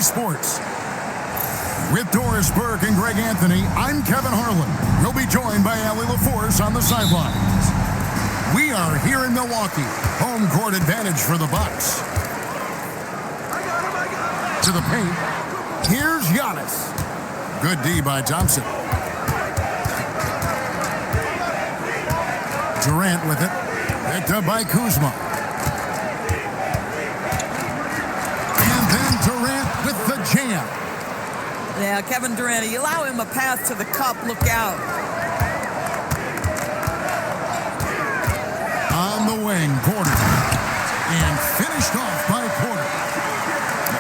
Sports. With Doris Burke and Greg Anthony, I'm Kevin Harlan. We'll be joined by Allie LaForce on the sidelines. We are here in Milwaukee. Home court advantage for the Bucks. To the paint. Here's Giannis. Good D by Thompson. Durant with it. Picked up by Kuzma. And then Durant with the jam. Yeah, Kevin Durant, you allow him a path to the cup, look out. On the wing, Porter. And finished off by Porter.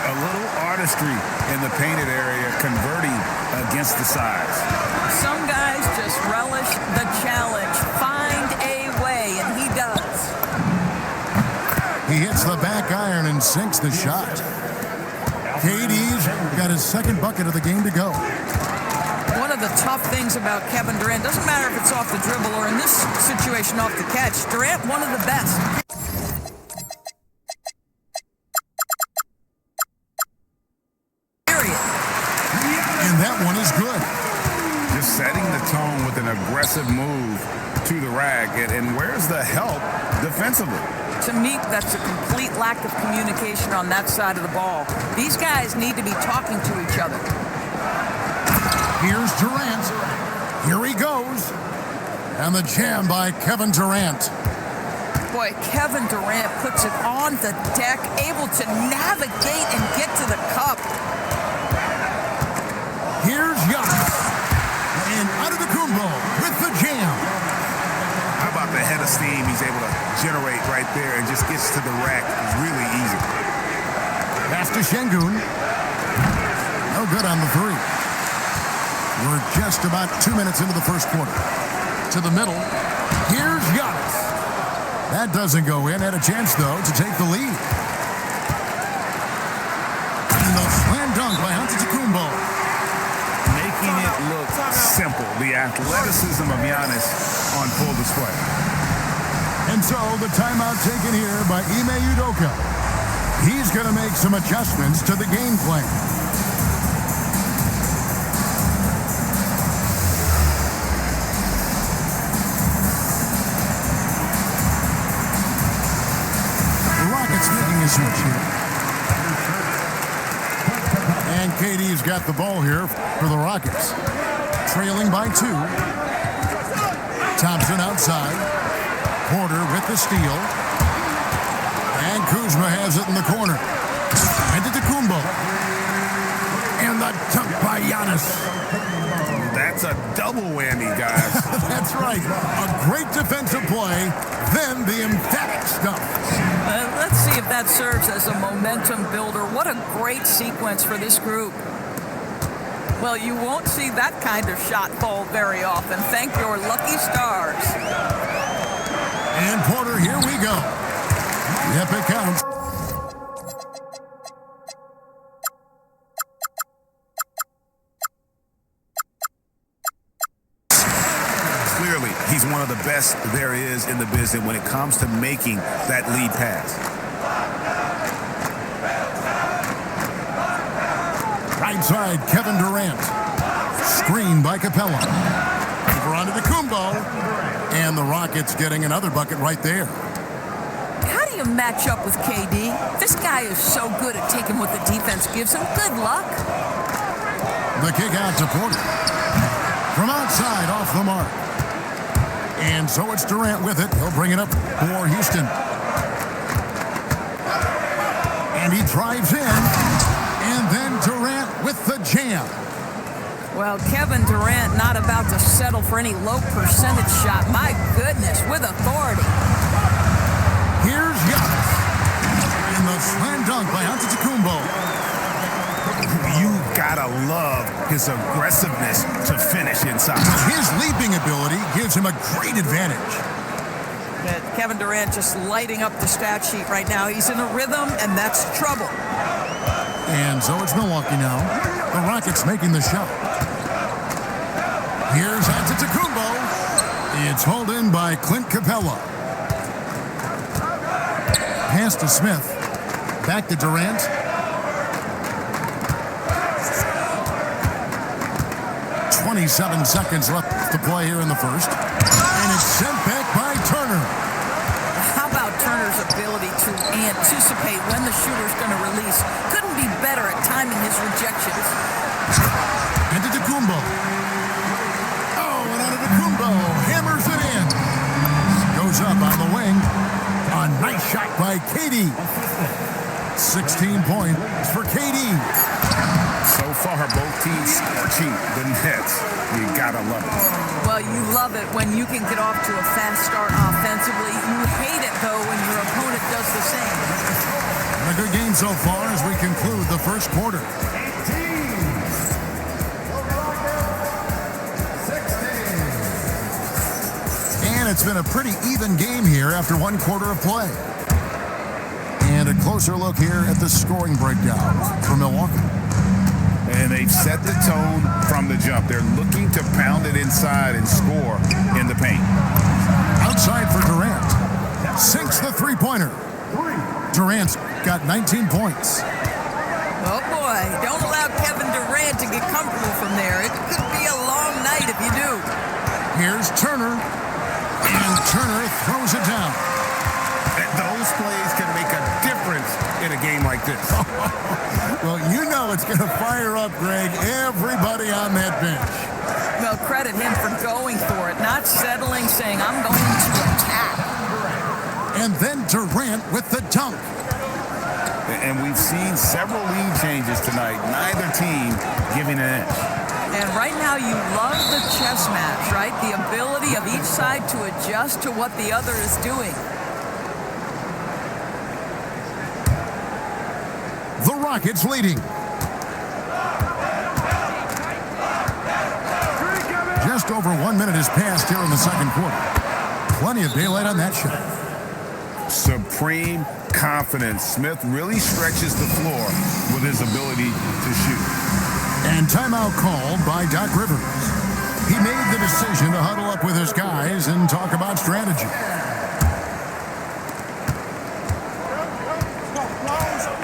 A little artistry in the painted area, converting against the size. Some guys just relish the challenge. Find a way, and he does. He hits the back iron and sinks the shot. KD's got his second bucket of the game to go. One of the tough things about Kevin Durant, doesn't matter if it's off the dribble or in this situation off the catch, Durant, one of the best. Period. And that one is good. Just setting the tone with an aggressive move to the rack. And where's the help defensively? To me, that's a complete lack of communication on that side of the ball. These guys need to be talking to each other. Here's Durant. Here he goes. And the jam by Kevin Durant. Boy, Kevin Durant puts it on the deck, able to navigate and get to the cup. Here's Giannis. And Antetokounmpo with the jam. How about the head of steam he's able to generate right there and just gets to the rack really easy. Pass to Şengün. No good on the three. We're just about 2 minutes into the first quarter. To the middle. Here's Giannis. That doesn't go in. Had a chance, though, to take the lead. And the slam dunk by Antetokounmpo. Making it look simple. The athleticism of Giannis on full display. And so the timeout taken here by Ime Udoka. He's going to make some adjustments to the game plan. The Rockets making a switch here. And KD's got the ball here for the Rockets. Trailing by 2. Thompson outside. Porter with the steal. And Kuzma has it in the corner. Antetokounmpo. And the dunk by Giannis. That's a double whammy, guys. That's right. A great defensive play, then the emphatic stuff. Let's see if that serves as a momentum builder. What a great sequence for this group. Well, you won't see that kind of shot fall very often. Thank your lucky stars. And Porter, here we go. Yep, it counts. Clearly, he's one of the best there is in the business when it comes to making that lead pass. Right side, Kevin Durant. Screen by Capella. Over onto Antetokounmpo. And the Rockets getting another bucket right there. How do you match up with KD? This guy is so good at taking what the defense gives him. Good luck. The kick out to Porter. From outside, off the mark. And so it's Durant with it. He'll bring it up for Houston. And he drives in. And then Durant with the jam. Well, Kevin Durant not about to settle for any low percentage shot. My goodness, with authority. Here's Giannis. And the slam dunk by Antetokounmpo. You gotta love his aggressiveness to finish inside. His leaping ability gives him a great advantage. Kevin Durant just lighting up the stat sheet right now. He's in a rhythm, and that's trouble. And so it's Milwaukee now. The Rockets making the shot. Here's Antetokounmpo. It's hauled in by Clint Capella. Pass to Smith. Back to Durant. 27 seconds left to play here in the first. And it's sent back by Turner. How about Turner's ability to anticipate when the shooter's going to release? Couldn't be better at timing his rejections. Into Tecumbo. Oh, and out of Tecumbo. Hammers it in. Goes up on the wing. A nice shot by KD. 16 points for KD. So far, both teams scorching the nets. You gotta love it. Well, you love it when you can get off to a fast start offensively. You hate it, though, when your opponent does the same. A good game so far as we conclude the first quarter. And it's been a pretty even game here after one quarter of play. And a closer look here at the scoring breakdown for Milwaukee. And they've set the tone from the jump. They're looking to pound it inside and score in the paint. Outside for Durant. Sinks the three-pointer. Durant's got 19 points. Oh, boy. Don't allow Kevin Durant to get comfortable from there. It could be a long night if you do. Here's Turner. And Turner throws it down. Those plays can make a difference in a game like this. Well, you know it's going to fire up, Greg, everybody on that bench. Well, credit him for going for it, not settling, saying, I'm going to attack. And then Durant with the dunk. And we've seen several lead changes tonight. Neither team giving an inch. And right now you love the chess match, right? The ability of each side to adjust to what the other is doing. The Rockets leading. Just over 1 minute has passed here in the second quarter. Plenty of daylight on that shot. Supreme confidence. Smith really stretches the floor with his ability to shoot. And timeout called by Doc Rivers. He made the decision to huddle up with his guys and talk about strategy.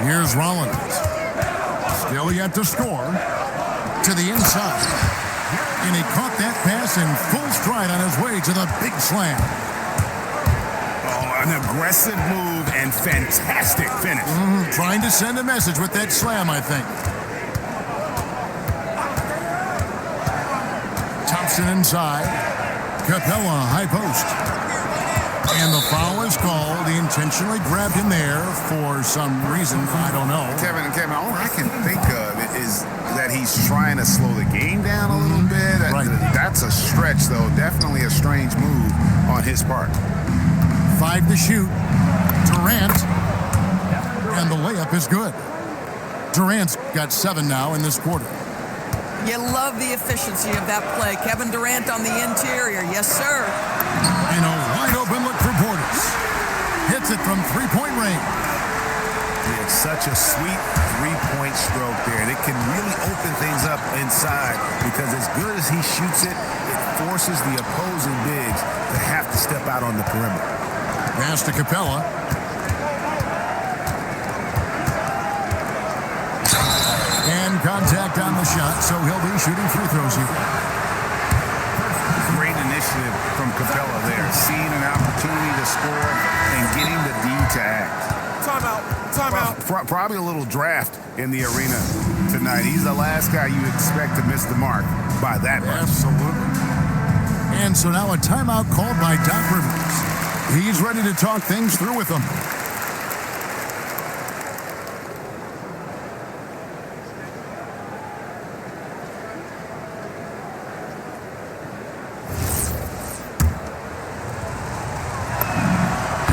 Here's Rollins. Still yet to score. To the inside. And he caught that pass in full stride on his way to the big slam. Oh, an aggressive move and fantastic finish. Trying to send a message with that slam, I think. Thompson inside. Capella, high post. And the foul is called. He intentionally grabbed him there for some reason. I don't know. Kevin, all I can think of is that he's trying to slow the game down a little bit. Right. That's a stretch, though. Definitely a strange move on his part. 5 to shoot. Durant. And the layup is good. Durant's got 7 now in this quarter. You love the efficiency of that play. Kevin Durant on the interior. Yes, sir. And a wide open look for Portis. Hits it from three-point range. It's such a sweet three-point stroke there. And it can really open things up inside because as good as he shoots it, it forces the opposing bigs to have to step out on the perimeter. Pass to Capella. And contact on the shot, so he'll be shooting free throws here. Great initiative from Capella there, seeing an opportunity to score and getting the D to act. Timeout. Probably a little draft in the arena tonight. He's the last guy you expect to miss the mark by that much. Absolutely. And so now a timeout called by Doc Rivers. He's ready to talk things through with them.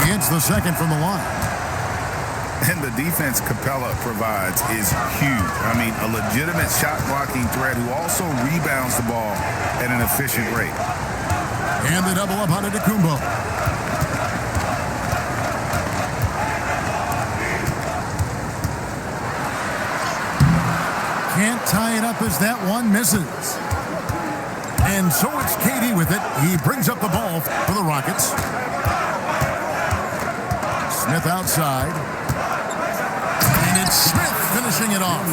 It's the second from the line. And the defense Capella provides is huge. I mean, a legitimate shot-blocking threat who also rebounds the ball at an efficient rate. And the double up on Tecumbo. Can't tie it up as that one misses. And so it's KD with it. He brings up the ball for the Rockets. Smith outside. And it's Smith finishing it off.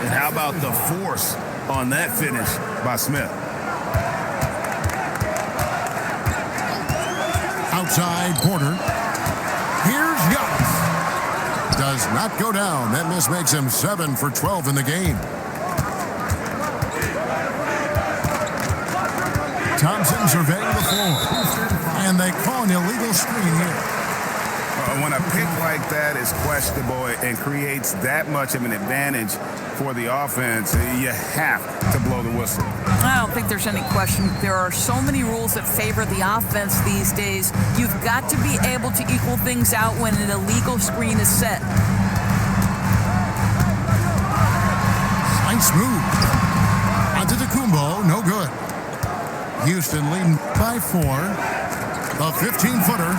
And how about the force on that finish by Smith. Outside Porter. Here's Giannis. Does not go down. That miss makes him 7 for 12 in the game. Thompson surveying the floor. And they call an illegal screen here. When a pick like that is questionable and creates that much of an advantage for the offense, you have to blow the whistle. I don't think there's any question. There are so many rules that favor the offense these days. You've got to be able to equal things out when an illegal screen is set. Nice move. Antetokounmpo, no good. Houston leading by 4. A 15-footer.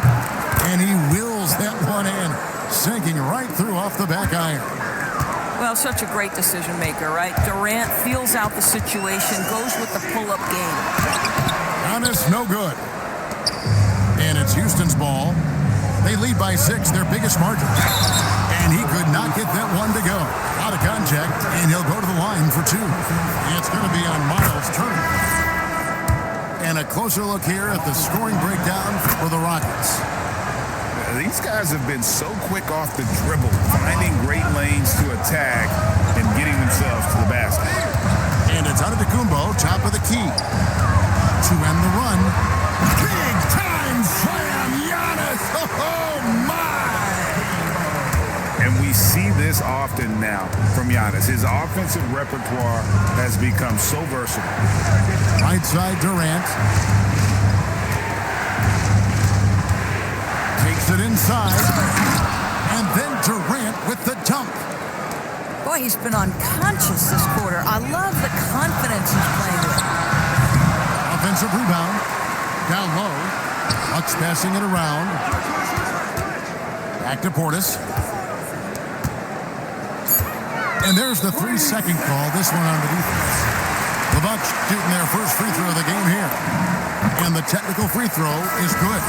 And he wheels that one in, sinking right through off the back iron. Well, such a great decision maker, right? Durant feels out the situation, goes with the pull-up game. Giannis, no good. And it's Houston's ball. They lead by 6, their biggest margin. And he could not get that one to go. Out of contact, and he'll go to the line for 2. It's going to be on Miles' turn. And a closer look here at the scoring breakdown for the Rockets. These guys have been so quick off the dribble, finding great lanes to attack and getting themselves to the basket. And it's Antetokounmpo, top of the key. To end the run. Big time slam, Giannis! Oh, my! And we see this often now from Giannis. His offensive repertoire has become so versatile. Right side, Durant. It inside, and then Durant with the dunk. Boy, he's been unconscious this quarter. I love the confidence he's playing with. Offensive rebound, down low. Bucks passing it around. Back to Portis. And there's the 3-second call, this one on the defense. The Bucks shooting their first free throw of the game here. And the technical free throw is good.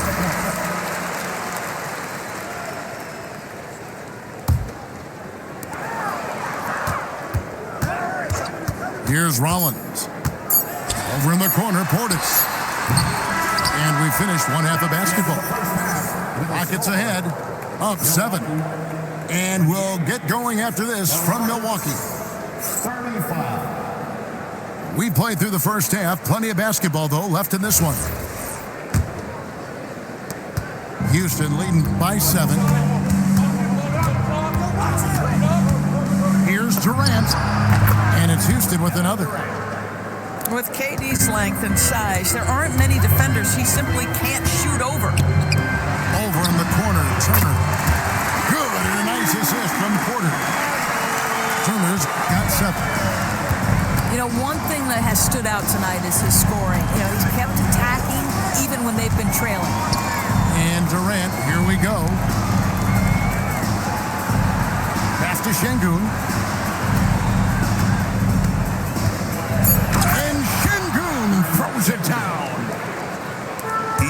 Here's Rollins. Over in the corner, Portis. And we finished one half of basketball. Rockets ahead, up 7. And we'll get going after this from Milwaukee. 35. We played through the first half. Plenty of basketball, though, left in this one. Houston leading by 7. Here's Durant. And it's Houston with another. With KD's length and size, there aren't many defenders he simply can't shoot over. Over in the corner, Turner. Good, and a nice assist from Porter. Turner's got 7. You know, one thing that has stood out tonight is his scoring. You know, he's kept attacking even when they've been trailing. And Durant, here we go. Pass to Şengün. It down.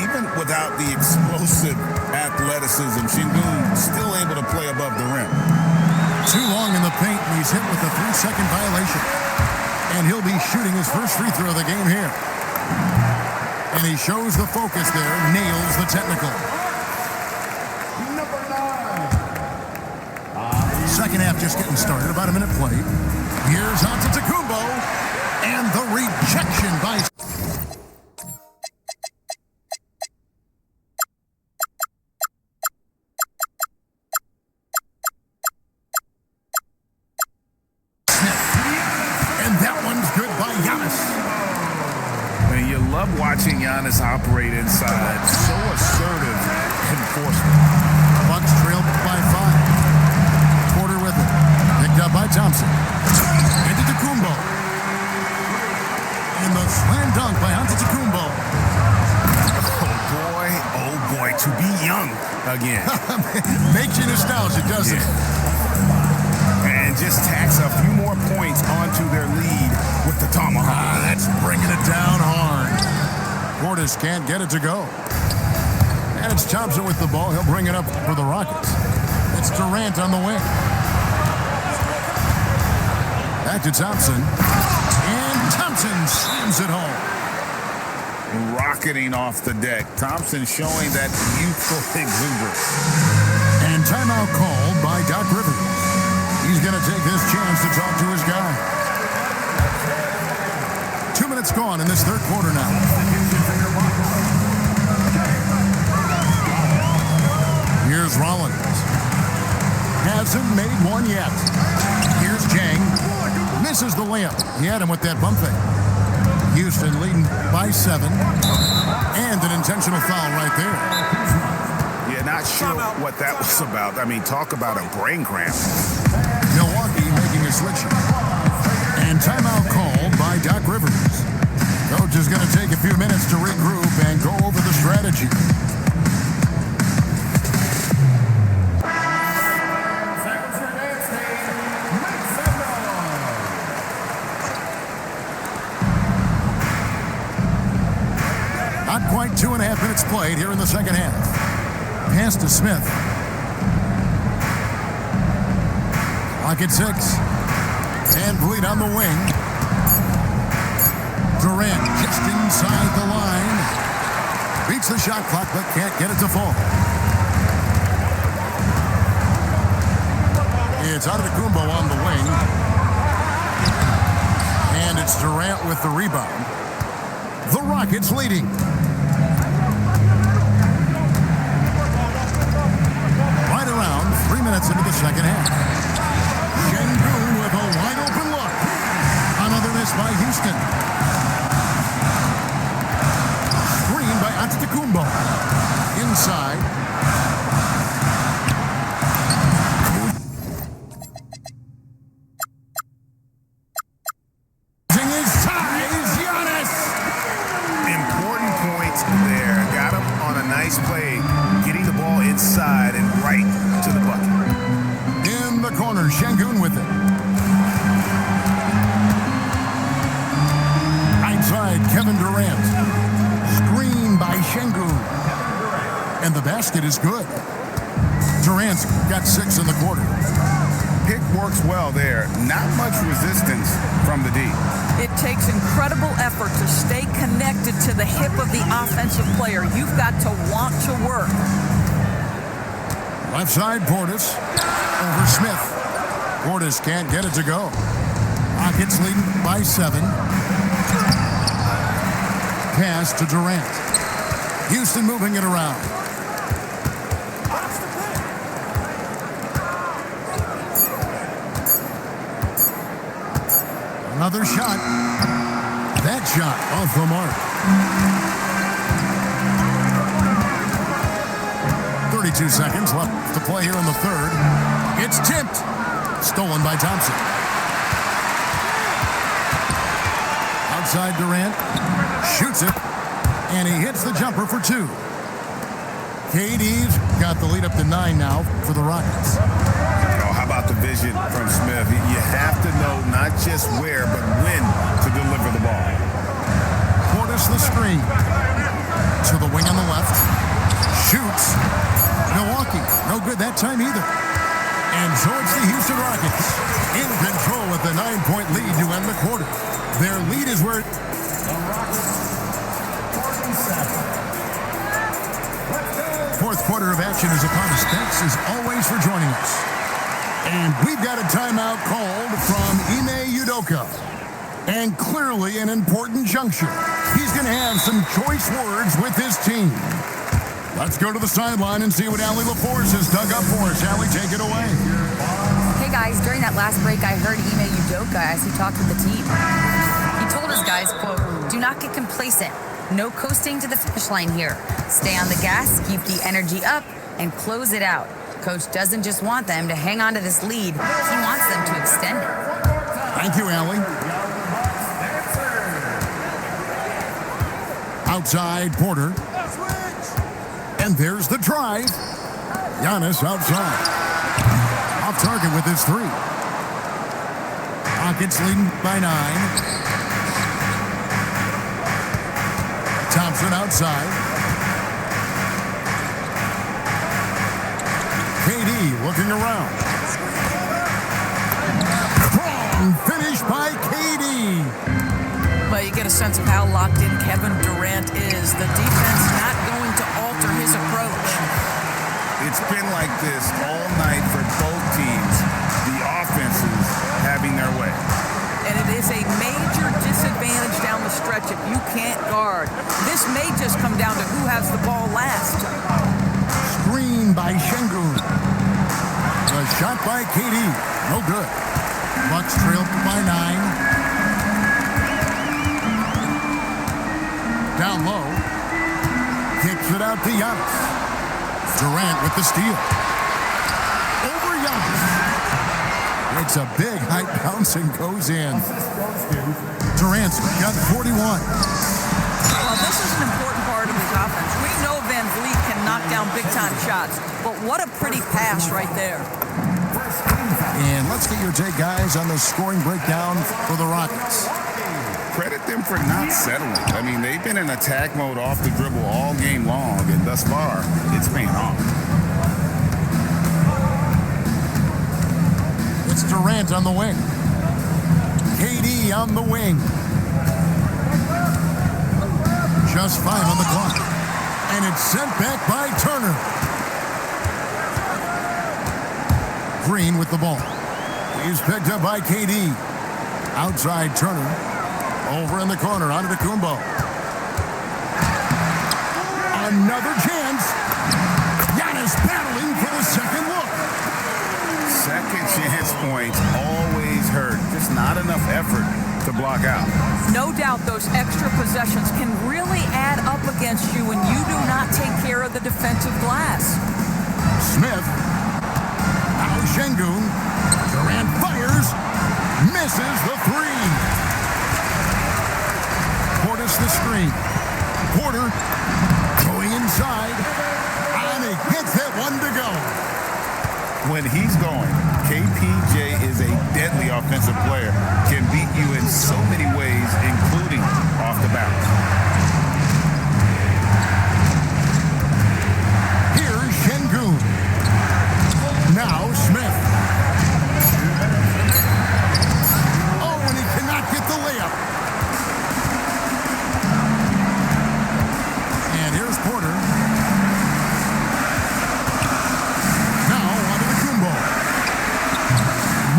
Even without the explosive athleticism, Şengün still able to play above the rim. Too long in the paint, and he's hit with a 3-second violation. And he'll be shooting his first free throw of the game here. And he shows the focus there, nails the technical. Number 9. Second half just getting started, about a minute played. Here's Antetokounmpo, and the rejection by watching Giannis operate inside. So assertive enforcement. Bucks trailed by 5. Porter with it. Picked up by Thompson. Antetokounmpo. And the slam dunk by Antetokounmpo. Oh boy, to be young again. Makes you nostalgic, doesn't it? And just tacks a few more points onto their lead with the tomahawk. That's bringing it down hard. Portis can't get it to go. And it's Thompson with the ball. He'll bring it up for the Rockets. It's Durant on the wing. Back to Thompson. Thompson slams it home. Rocketing off the deck. Thompson showing that youthful exuberance. And timeout called by Doc Rivers. He's going to take this chance to talk to his guy. 2 minutes gone in this third quarter now. Here's Rollins. Hasn't made one yet. Here's Jang. Misses the layup. He had him with that bump fake. Houston leading by 7. And an intentional foul right there. Yeah, not sure what that was about. I mean, talk about a brain cramp. Milwaukee making a switch. And timeout called by Doc Rivers. Coach is going to take a few minutes to regroup and go over the strategy. Not quite 2.5 minutes played here in the second half. Pass to Smith. Clock at 6. And bleed on the wing. Durant just inside the line. Beats the shot clock, but can't get it to fall. It's Antetokounmpo on the wing. And it's Durant with the rebound. The Rockets leading. Right around 3 minutes into the second half. Şengün with a wide open look. Another miss by Houston. Screen by Antetokounmpo. Inside. Play, getting the ball inside and right to the bucket. In the corner, Şengün with it. Outside, Kevin Durant. Screen by Şengün. And the basket is good. Durant's got 6 in the quarter. Pick works well there. Not much resistance from the D. It takes incredible effort to stay connected to the hip of the offensive player. You've got to want to work. Left side, Portis over Smith. Portis can't get it to go. Rockets leading by 7. Pass to Durant. Houston moving it around. Another shot. That shot off the mark. 32 seconds left to play here in the third. It's tipped. Stolen by Thompson. Outside Durant. Shoots it. And he hits the jumper for 2. KD's got the lead up to 9 now for the Rockets. How about the vision from Smith? You have to know not just where, but when to deliver the ball. Portis the screen. To the wing on the left. Shoots. Milwaukee. No good that time either. And so it's the Houston Rockets in control with a 9-point lead to end the quarter. Their lead is where... Fourth quarter of action is upon us. Thanks as always for joining us. And we've got a timeout called from Ime Udoka. And clearly an important juncture. He's going to have some choice words with his team. Let's go to the sideline and see what Allie LaForce has dug up for us. Allie, take it away. Hey guys, during that last break, I heard Ime Udoka as he talked to the team. He told his guys, quote, "Do not get complacent. No coasting to the finish line here. Stay on the gas, keep the energy up, and close it out. Coach doesn't just want them to hang on to this lead. He wants them to extend it." Thank you, Allie. Outside, Porter. And there's the drive. Giannis outside. Off target with his 3. Rockets leading by 9. Thompson outside. KD looking around. Strong finish by KD. get a sense of how locked in Kevin Durant is. The defense not going to alter his approach. It's been like this all night for both teams. The offenses having their way. And it is a major disadvantage down the stretch if you can't guard. This may just come down to who has the ball last. Screen by Şengün. A shot by KD. No good. Bucks trailed by 9. Down low. Kicks it out to Giannis. Durant with the steal. Over Giannis. It's a big high bounce and goes in. Durant's got 41. Well, this is an important part of his offense. We know Van Vliet can knock down big-time shots, but what a pretty pass right there. And let's get your take, guys, on the scoring breakdown for the Rockets. Credit them for not settling. I mean, they've been in attack mode off the dribble all game long, and thus far, it's paying off. It's Durant on the wing. KD on the wing. Just 5 on the clock. And it's sent back by Turner. Green with the ball. He's picked up by KD. Outside Turner. Over in the corner, onto the Kumbo. Another chance. Giannis battling for the second look. Second chance points always hurt. Just not enough effort to block out. No doubt those extra possessions can really add up against you when you do not take care of the defensive glass. Smith. Now Şengün. Durant fires. Misses the 3. Portis the screen. Porter going inside. And he gets that one to go. When he's going, KPJ is a deadly offensive player. Can beat you in so many ways, including off the bounce. Here's Şengün. Now Smith. Oh, and he cannot get the layup. And here's Porter. Now onto the Kumbo.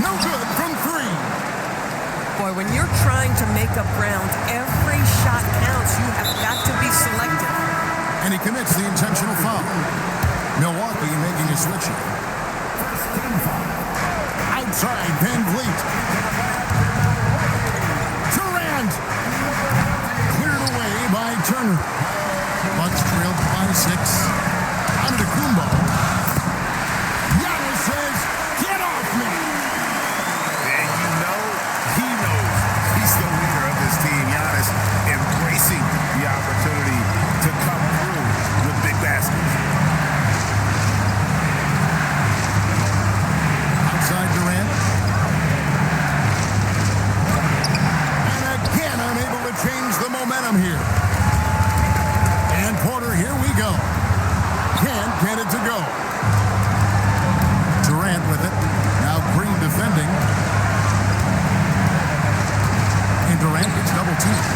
No good from 3. Boy, when you're trying to make up ground, every shot counts. You have got to be selective. And he commits the intentional foul. Milwaukee making a switch here. Outside Van Vliet. Durant. Cleared away by Turner. Bucks trailed by 6. Onto the Kumbo. Giannis says, "Get off me." And you know, he knows he's the leader of this team. Giannis embracing the opportunity to come through with big baskets. Outside Durant. And again unable to change the momentum here. And Porter, here we go. Can't get it to go. Durant with it. Now Green defending. And Durant gets double teamed.